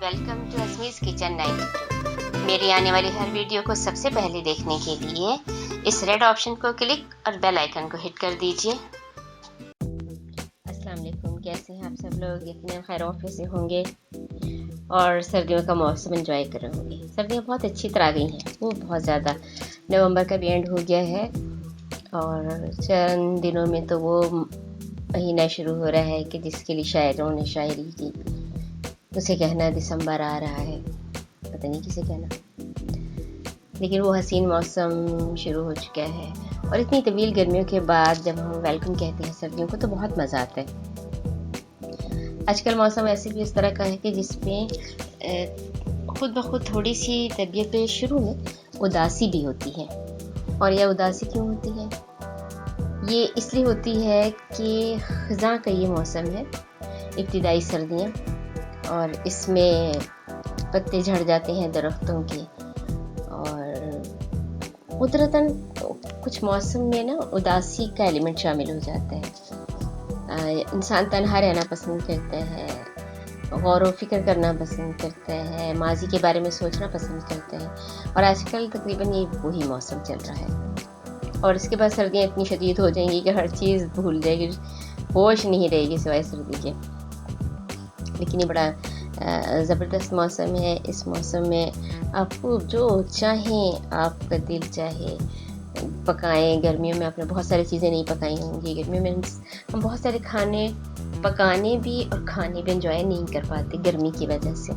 Welcome to अस्मीज़ kitchen 92। मेरी आने वाली हर वीडियो को सबसे पहले देखने के लिए इस रेड ऑप्शन को क्लिक और बेल आइकन को हिट कर दीजिए। अस्सलाम वालेकुम, कैसे हैं आप सब लोग? इतने खैर ऑफिस से होंगे और सर्दियों का मौसम एंजॉय कर रहे होंगे। सर्दियाँ बहुत अच्छी तरह गई हैं, वो बहुत ज़्यादा। नवंबर का भी एंड हो गया है और चंद दिनों में तो वो महीना शुरू हो रहा है कि जिसके लिए शायरों ने शायरी की, उसे कहना दिसंबर आ रहा है, पता नहीं किसे कहना। लेकिन वो हसीन मौसम शुरू हो चुका है और इतनी तवील गर्मियों के बाद जब हम वेलकम कहते हैं सर्दियों को तो बहुत मज़ा आता है। आजकल मौसम ऐसे भी इस तरह का है कि जिसमें खुद ब खुद थोड़ी सी तबीयत पे शुरू में उदासी भी होती है। और यह उदासी क्यों होती है? ये इसलिए होती है कि ख़ज़ां का ये मौसम है, इब्तिदाई सर्दियाँ, और इसमें पत्ते झड़ जाते हैं दरख्तों के। और कुदरतन कुछ मौसम में ना उदासी का एलिमेंट शामिल हो जाता है। इंसान तन्हा रहना पसंद करता है, गौर व फिक्र करना पसंद करता है, माजी के बारे में सोचना पसंद करता है। और आजकल तकरीबन ये वही मौसम चल रहा है। और इसके बाद सर्दियाँ इतनी शदीद हो जाएंगी कि हर चीज़ भूल जाएगी, होश नहीं रहेगी सिवाय सर्दी के। लेकिन ये बड़ा ज़बरदस्त मौसम है। इस मौसम में आपको जो चाहें, आपका दिल चाहे पकाएं। गर्मियों में आपने बहुत सारी चीज़ें नहीं पकाई होंगी। गर्मियों में हम बहुत सारे खाने पकाने भी और खाने भी एंजॉय नहीं कर पाते गर्मी की वजह से।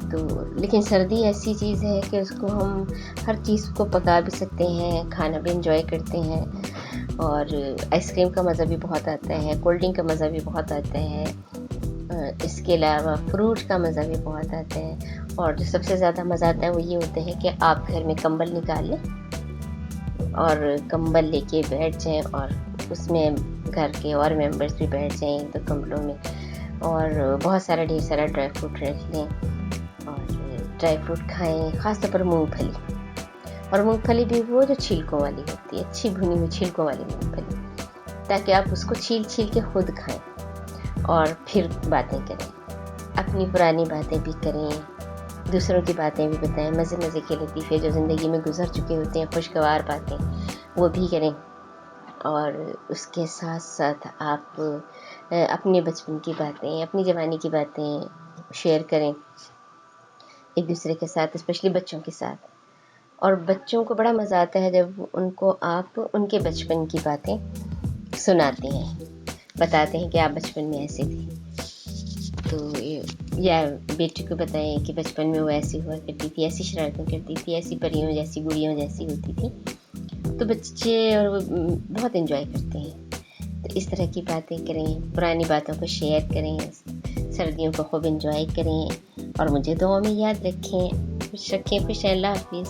तो लेकिन सर्दी ऐसी चीज़ है कि उसको हम हर चीज़ को पका भी सकते हैं, खाना भी एंजॉय करते हैं। और आइसक्रीम का मज़ा भी बहुत आता है, कोल्ड ड्रिंक का मज़ा भी बहुत आता है। इसके अलावा फ्रूट का मज़ा भी बहुत आता है। और जो सबसे ज़्यादा मज़ा आता है वो ये होता है कि आप घर में कंबल निकाल लें और कंबल लेके बैठ जाएं और उसमें घर के और मेंबर्स भी बैठ जाएं तो कंबलों में, और बहुत सारा ढेर सारा ड्राई फ्रूट रख लें और ड्राई फ्रूट खाएं। ख़ास तौर पर मूंगफली, और मूंगफली भी वो जो छिलकों वाली होती है, अच्छी भुनी हुई छिलकों वाली मूंगफली, ताकि आप उसको छील छील के खुद खाएं और फिर बातें करें, अपनी पुरानी बातें भी करें, दूसरों की बातें भी बताएं, मज़े मज़े के लतीफ़े जो ज़िंदगी में गुजर चुके होते हैं, खुशगवार बातें, वो भी करें। और उसके साथ साथ आप अपने बचपन की बातें, अपनी जवानी की बातें शेयर करें एक दूसरे के साथ, स्पेशली बच्चों के साथ। और बच्चों को बड़ा मज़ा आता है जब उनको आप उनके बचपन की बातें सुनाते हैं, बताते हैं कि आप बचपन में ऐसे थे। तो या बेटी को बताएं कि बचपन में वो ऐसी हुआ करती थी, ऐसी शरारतें करती थी, ऐसी परियों जैसी गुड़ियों जैसी होती थी। तो बच्चे और वो बहुत एंजॉय करते हैं। तो इस तरह की बातें करें, पुरानी बातों को शेयर करें, सर्दियों को खूब एंजॉय करें और मुझे दुआ में याद रखें। खुश रखें, खुश रहें। अल्लाह हाफिज़।